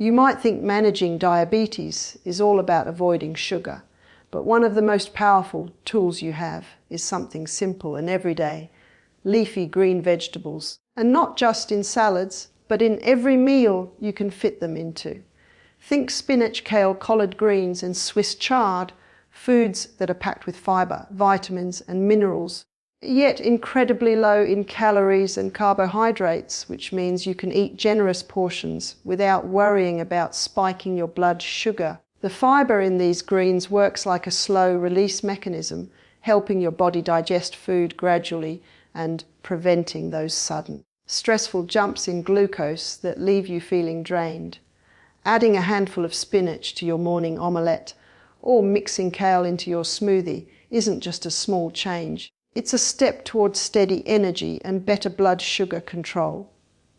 You might think managing diabetes is all about avoiding sugar, but one of the most powerful tools you have is something simple and everyday: leafy green vegetables. And not just in salads, but in every meal you can fit them into. Think spinach, kale, collard greens and Swiss chard, foods that are packed with fibre, vitamins and minerals, yet incredibly low in calories and carbohydrates, which means you can eat generous portions without worrying about spiking your blood sugar. The fibre in these greens works like a slow release mechanism, helping your body digest food gradually and preventing those sudden, stressful jumps in glucose that leave you feeling drained. Adding a handful of spinach to your morning omelette or mixing kale into your smoothie isn't just a small change. It's a step towards steady energy and better blood sugar control.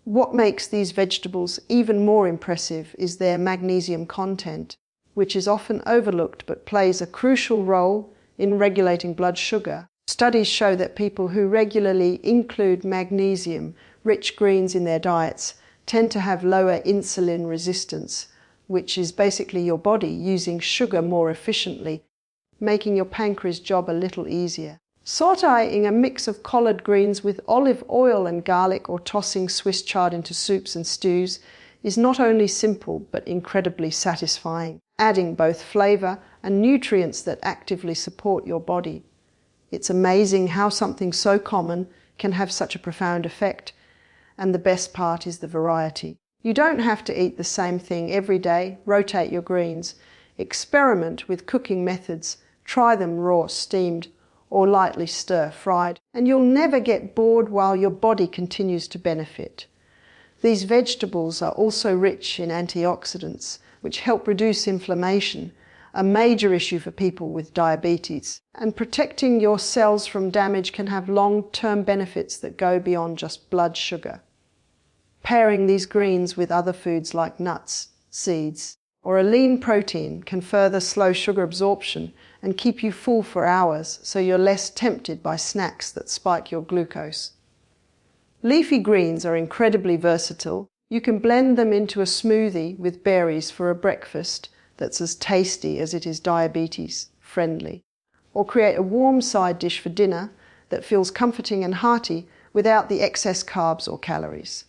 What makes these vegetables even more impressive is their magnesium content, which is often overlooked but plays a crucial role in regulating blood sugar. Studies show that people who regularly include magnesium-rich greens in their diets tend to have lower insulin resistance, which is basically your body using sugar more efficiently, making your pancreas job a little easier. Sautéing a mix of collard greens with olive oil and garlic, or tossing Swiss chard into soups and stews, is not only simple but incredibly satisfying, adding both flavour and nutrients that actively support your body. It's amazing how something so common can have such a profound effect, and the best part is the variety. You don't have to eat the same thing every day. Rotate your greens. Experiment with cooking methods. Try them raw, steamed, or lightly stir-fried, and you'll never get bored while your body continues to benefit. These vegetables are also rich in antioxidants, which help reduce inflammation, a major issue for people with diabetes. And protecting your cells from damage can have long-term benefits that go beyond just blood sugar. Pairing these greens with other foods like nuts, seeds, or a lean protein can further slow sugar absorption and keep you full for hours, so you're less tempted by snacks that spike your glucose. Leafy greens are incredibly versatile. You can blend them into a smoothie with berries for a breakfast that's as tasty as it is diabetes friendly, or create a warm side dish for dinner that feels comforting and hearty without the excess carbs or calories.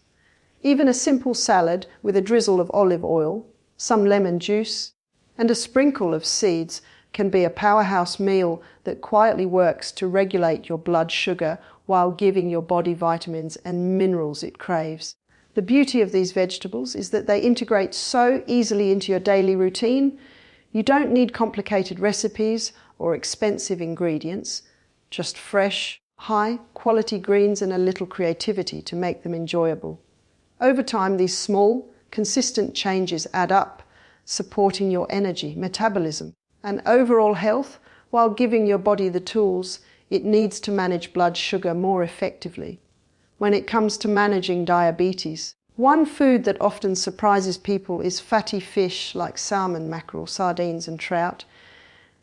Even a simple salad with a drizzle of olive oil, some lemon juice, and a sprinkle of seeds can be a powerhouse meal that quietly works to regulate your blood sugar while giving your body vitamins and minerals it craves. The beauty of these vegetables is that they integrate so easily into your daily routine. You don't need complicated recipes or expensive ingredients, just fresh, high-quality greens and a little creativity to make them enjoyable. Over time, these small, consistent changes add up, supporting your energy, metabolism, and overall health, while giving your body the tools it needs to manage blood sugar more effectively. When it comes to managing diabetes, one food that often surprises people is fatty fish like salmon, mackerel, sardines and trout.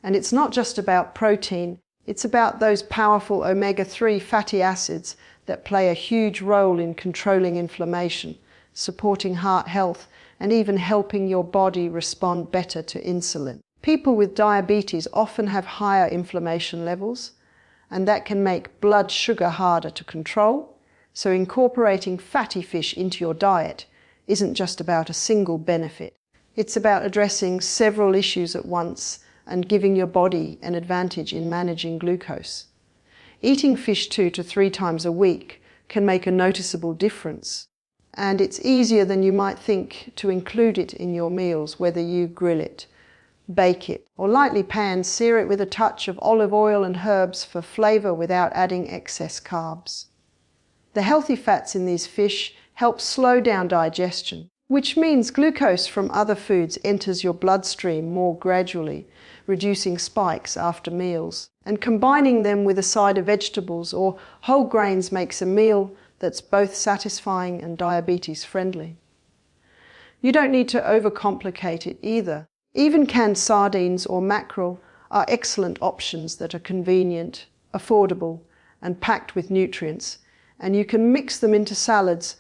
And it's not just about protein, it's about those powerful omega-3 fatty acids that play a huge role in controlling inflammation, supporting heart health, and even helping your body respond better to insulin. People with diabetes often have higher inflammation levels, and that can make blood sugar harder to control. So incorporating fatty fish into your diet isn't just about a single benefit. It's about addressing several issues at once and giving your body an advantage in managing glucose. Eating fish 2 to 3 times a week can make a noticeable difference. And it's easier than you might think to include it in your meals, whether you grill it, bake it, or lightly pan-sear it with a touch of olive oil and herbs for flavour without adding excess carbs. The healthy fats in these fish help slow down digestion, which means glucose from other foods enters your bloodstream more gradually, reducing spikes after meals. And combining them with a side of vegetables or whole grains makes a meal that's both satisfying and diabetes friendly. You don't need to overcomplicate it either. Even canned sardines or mackerel are excellent options that are convenient, affordable, and packed with nutrients, and you can mix them into salads,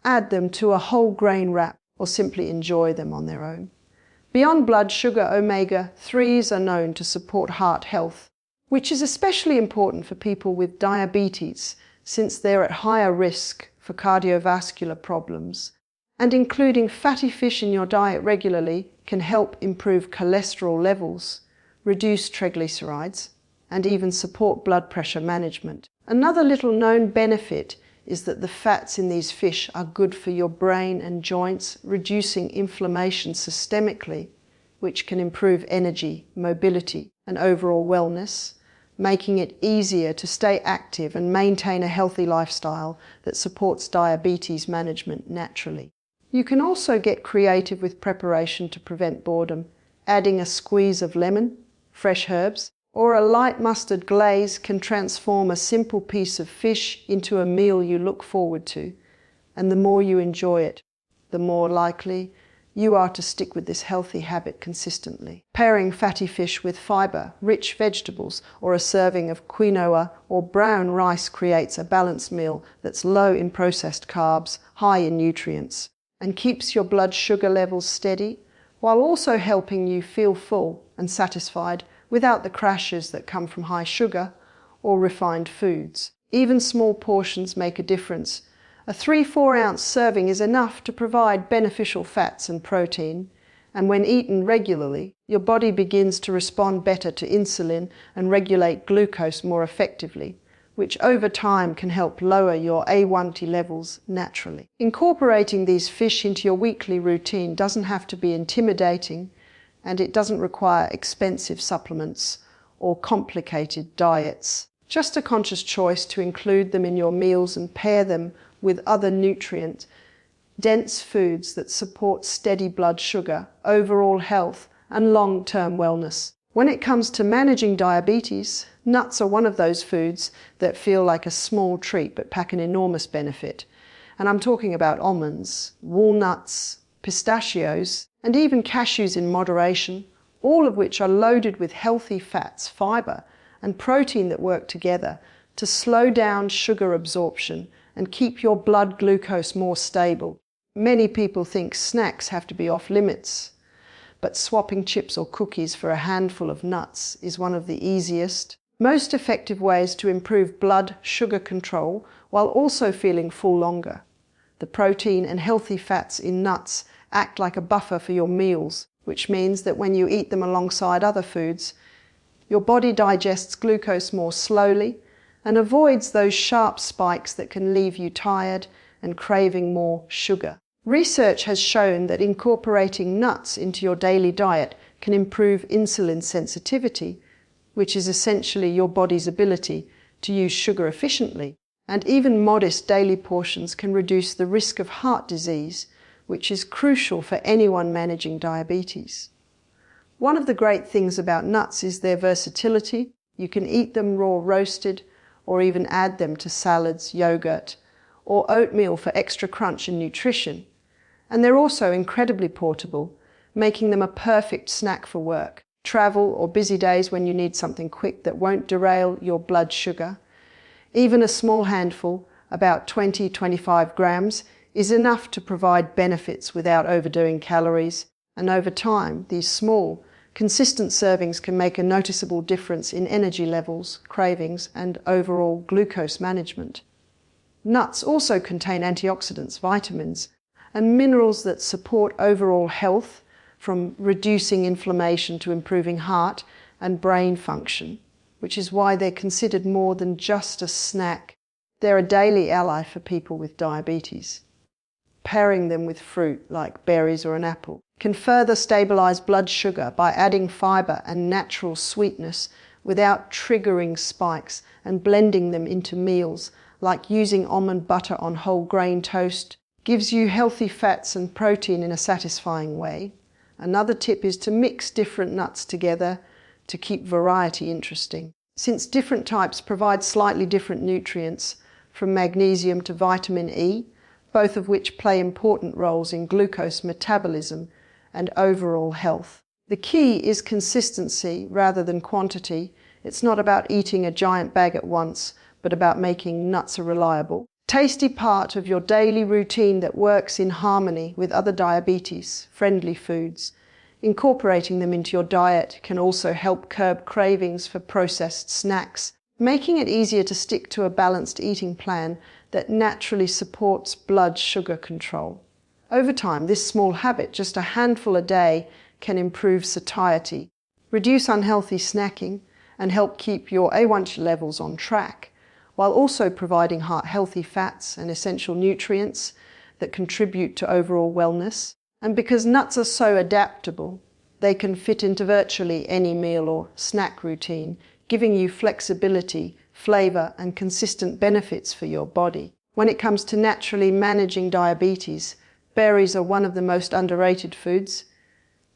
add them to a whole grain wrap, or simply enjoy them on their own. Beyond blood sugar, omega-3s are known to support heart health, which is especially important for people with diabetes since they're at higher risk for cardiovascular problems. And including fatty fish in your diet regularly can help improve cholesterol levels, reduce triglycerides, and even support blood pressure management. Another little known benefit is that the fats in these fish are good for your brain and joints, reducing inflammation systemically, which can improve energy, mobility, and overall wellness, making it easier to stay active and maintain a healthy lifestyle that supports diabetes management naturally. You can also get creative with preparation to prevent boredom, adding a squeeze of lemon, fresh herbs, or a light mustard glaze can transform a simple piece of fish into a meal you look forward to. And the more you enjoy it, the more likely you are to stick with this healthy habit consistently. Pairing fatty fish with fiber-rich vegetables or a serving of quinoa or brown rice creates a balanced meal that's low in processed carbs, high in nutrients, and keeps your blood sugar levels steady, while also helping you feel full and satisfied without the crashes that come from high sugar or refined foods. Even small portions make a difference. A 3-4 ounce serving is enough to provide beneficial fats and protein, and when eaten regularly, your body begins to respond better to insulin and regulate glucose more effectively, which over time can help lower your A1c levels naturally. Incorporating these fish into your weekly routine doesn't have to be intimidating, and it doesn't require expensive supplements or complicated diets. Just a conscious choice to include them in your meals and pair them with other nutrient-dense foods that support steady blood sugar, overall health, and long-term wellness. When it comes to managing diabetes, nuts are one of those foods that feel like a small treat but pack an enormous benefit. And I'm talking about almonds, walnuts, pistachios, and even cashews in moderation, all of which are loaded with healthy fats, fiber, and protein that work together to slow down sugar absorption and keep your blood glucose more stable. Many people think snacks have to be off limits, but swapping chips or cookies for a handful of nuts is one of the easiest, most effective ways to improve blood sugar control while also feeling full longer. The protein and healthy fats in nuts act like a buffer for your meals, which means that when you eat them alongside other foods, your body digests glucose more slowly and avoids those sharp spikes that can leave you tired and craving more sugar. Research has shown that incorporating nuts into your daily diet can improve insulin sensitivity, which is essentially your body's ability to use sugar efficiently. And even modest daily portions can reduce the risk of heart disease, which is crucial for anyone managing diabetes. One of the great things about nuts is their versatility. You can eat them raw roasted, or even add them to salads, yogurt, or oatmeal for extra crunch and nutrition. And they're also incredibly portable, making them a perfect snack for work, travel, or busy days when you need something quick that won't derail your blood sugar. Even a small handful, about 20-25 grams, is enough to provide benefits without overdoing calories, and over time, these small, consistent servings can make a noticeable difference in energy levels, cravings, and overall glucose management. Nuts also contain antioxidants, vitamins, and minerals that support overall health, from reducing inflammation to improving heart and brain function, which is why they're considered more than just a snack. They're a daily ally for people with diabetes. Pairing them with fruit like berries or an apple can further stabilize blood sugar by adding fiber and natural sweetness without triggering spikes, and blending them into meals like using almond butter on whole grain toast gives you healthy fats and protein in a satisfying way. Another tip is to mix different nuts together to keep variety interesting. Since different types provide slightly different nutrients, from magnesium to vitamin E, both of which play important roles in glucose metabolism and overall health. The key is consistency rather than quantity. It's not about eating a giant bag at once, but about making nuts a reliable, tasty part of your daily routine that works in harmony with other diabetes-friendly foods. Incorporating them into your diet can also help curb cravings for processed snacks, making it easier to stick to a balanced eating plan that naturally supports blood sugar control. Over time, this small habit, just a handful a day, can improve satiety, reduce unhealthy snacking, and help keep your A1c levels on track, while also providing heart-healthy fats and essential nutrients that contribute to overall wellness. And because nuts are so adaptable, they can fit into virtually any meal or snack routine, giving you flexibility, flavor, and consistent benefits for your body. When it comes to naturally managing diabetes, berries are one of the most underrated foods.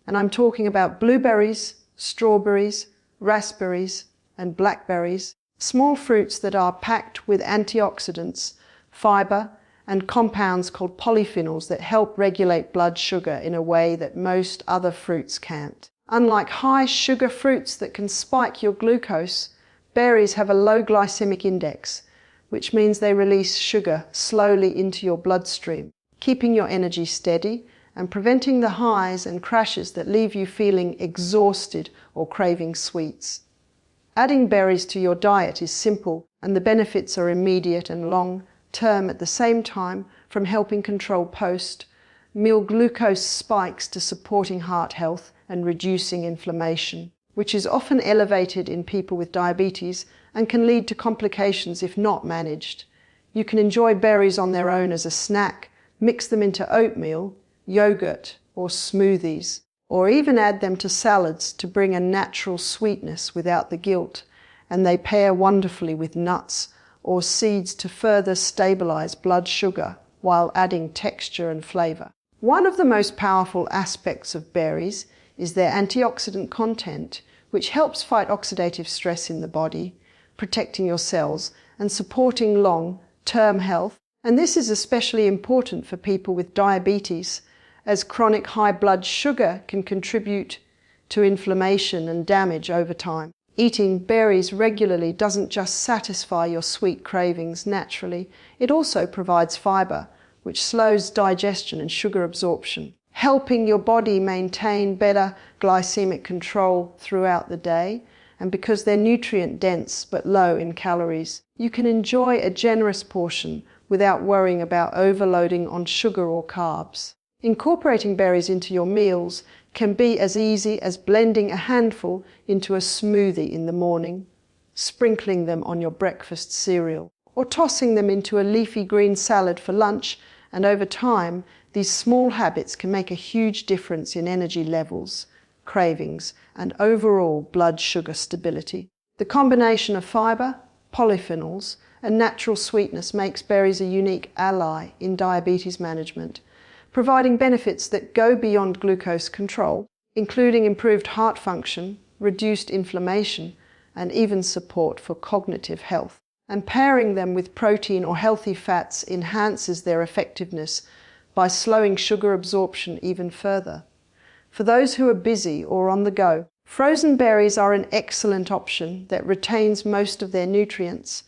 And I'm talking about blueberries, strawberries, raspberries, and blackberries, small fruits that are packed with antioxidants, fiber, and compounds called polyphenols that help regulate blood sugar in a way that most other fruits can't. Unlike high sugar fruits that can spike your glucose, berries have a low glycemic index, which means they release sugar slowly into your bloodstream, keeping your energy steady and preventing the highs and crashes that leave you feeling exhausted or craving sweets. Adding berries to your diet is simple, and the benefits are immediate and long-term at the same time, from helping control post-meal glucose spikes to supporting heart health and reducing inflammation, which is often elevated in people with diabetes and can lead to complications if not managed. You can enjoy berries on their own as a snack, mix them into oatmeal, yogurt, or smoothies, or even add them to salads to bring a natural sweetness without the guilt, and they pair wonderfully with nuts or seeds to further stabilize blood sugar while adding texture and flavor. One of the most powerful aspects of berries is their antioxidant content, which helps fight oxidative stress in the body, protecting your cells and supporting long-term health. And this is especially important for people with diabetes, as chronic high blood sugar can contribute to inflammation and damage over time. Eating berries regularly doesn't just satisfy your sweet cravings naturally, it also provides fiber, which slows digestion and sugar absorption, helping your body maintain better glycemic control throughout the day. And because they're nutrient-dense but low in calories, you can enjoy a generous portion without worrying about overloading on sugar or carbs. Incorporating berries into your meals can be as easy as blending a handful into a smoothie in the morning, sprinkling them on your breakfast cereal, or tossing them into a leafy green salad for lunch. And over time, these small habits can make a huge difference in energy levels, cravings, and overall blood sugar stability. The combination of fiber, polyphenols, and natural sweetness makes berries a unique ally in diabetes management, providing benefits that go beyond glucose control, including improved heart function, reduced inflammation, and even support for cognitive health. And pairing them with protein or healthy fats enhances their effectiveness by slowing sugar absorption even further. For those who are busy or on the go, frozen berries are an excellent option that retains most of their nutrients,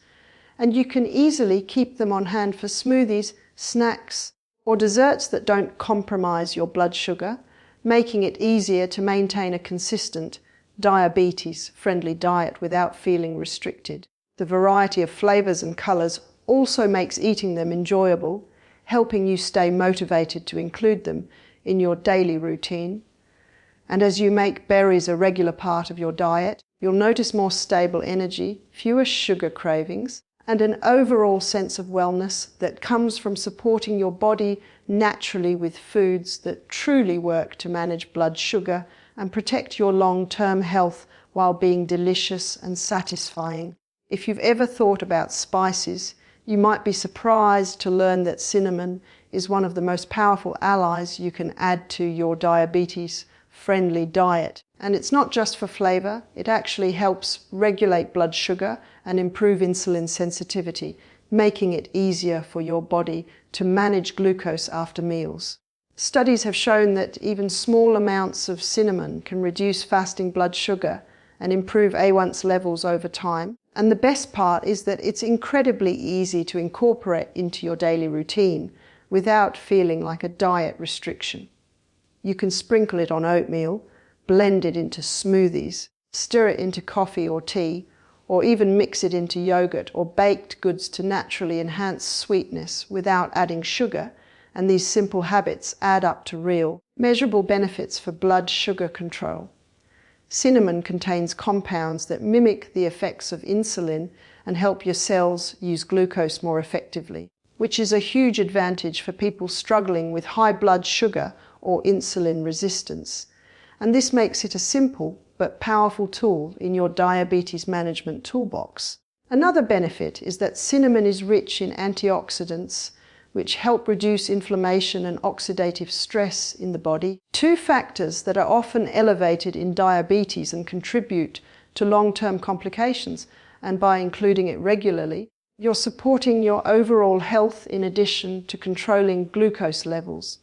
and you can easily keep them on hand for smoothies, snacks, or desserts that don't compromise your blood sugar, making it easier to maintain a consistent, diabetes-friendly diet without feeling restricted. The variety of flavors and colors also makes eating them enjoyable, helping you stay motivated to include them in your daily routine. And as you make berries a regular part of your diet, you'll notice more stable energy, fewer sugar cravings, and an overall sense of wellness that comes from supporting your body naturally with foods that truly work to manage blood sugar and protect your long-term health while being delicious and satisfying. If you've ever thought about spices, you might be surprised to learn that cinnamon is one of the most powerful allies you can add to your diabetes-friendly diet. And it's not just for flavor, it actually helps regulate blood sugar and improve insulin sensitivity, making it easier for your body to manage glucose after meals. Studies have shown that even small amounts of cinnamon can reduce fasting blood sugar and improve A1c levels over time. And the best part is that it's incredibly easy to incorporate into your daily routine without feeling like a diet restriction. You can sprinkle it on oatmeal, blend it into smoothies, stir it into coffee or tea, or even mix it into yogurt or baked goods to naturally enhance sweetness without adding sugar, and these simple habits add up to real, measurable benefits for blood sugar control. Cinnamon contains compounds that mimic the effects of insulin and help your cells use glucose more effectively, which is a huge advantage for people struggling with high blood sugar or insulin resistance. And this makes it a simple but powerful tool in your diabetes management toolbox. Another benefit is that cinnamon is rich in antioxidants, which help reduce inflammation and oxidative stress in the body, two factors that are often elevated in diabetes and contribute to long-term complications. And by including it regularly, you're supporting your overall health in addition to controlling glucose levels.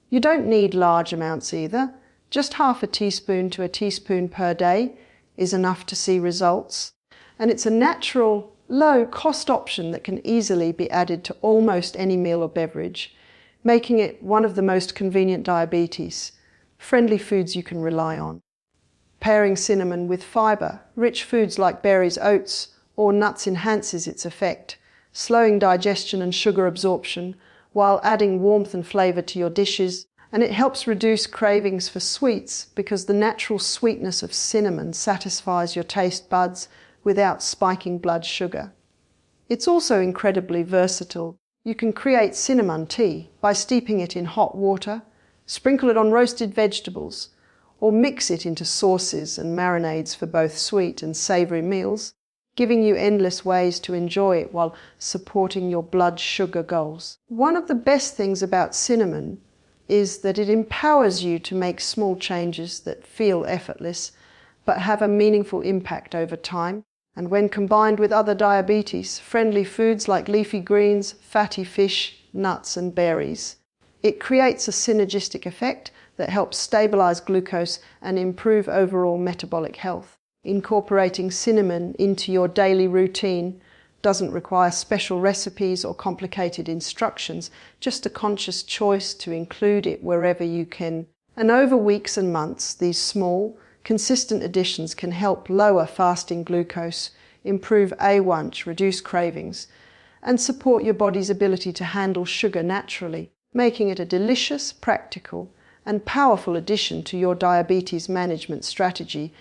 You don't need large amounts either. Just half a teaspoon to a teaspoon per day is enough to see results. And it's a natural, low-cost option that can easily be added to almost any meal or beverage, making it one of the most convenient diabetes-friendly foods you can rely on. Pairing cinnamon with fiber-rich foods like berries, oats, or nuts enhances its effect, slowing digestion and sugar absorption while adding warmth and flavor to your dishes. And it helps reduce cravings for sweets because the natural sweetness of cinnamon satisfies your taste buds without spiking blood sugar. It's also incredibly versatile. You can create cinnamon tea by steeping it in hot water, sprinkle it on roasted vegetables, or mix it into sauces and marinades for both sweet and savory meals, giving you endless ways to enjoy it while supporting your blood sugar goals. One of the best things about cinnamon is that it empowers you to make small changes that feel effortless but have a meaningful impact over time. And when combined with other diabetes-friendly foods like leafy greens, fatty fish, nuts and berries, it creates a synergistic effect that helps stabilize glucose and improve overall metabolic health. Incorporating cinnamon into your daily routine doesn't require special recipes or complicated instructions, just a conscious choice to include it wherever you can. And over weeks and months, these small, consistent additions can help lower fasting glucose, improve A1c, reduce cravings, and support your body's ability to handle sugar naturally, making it a delicious, practical, and powerful addition to your diabetes management strategy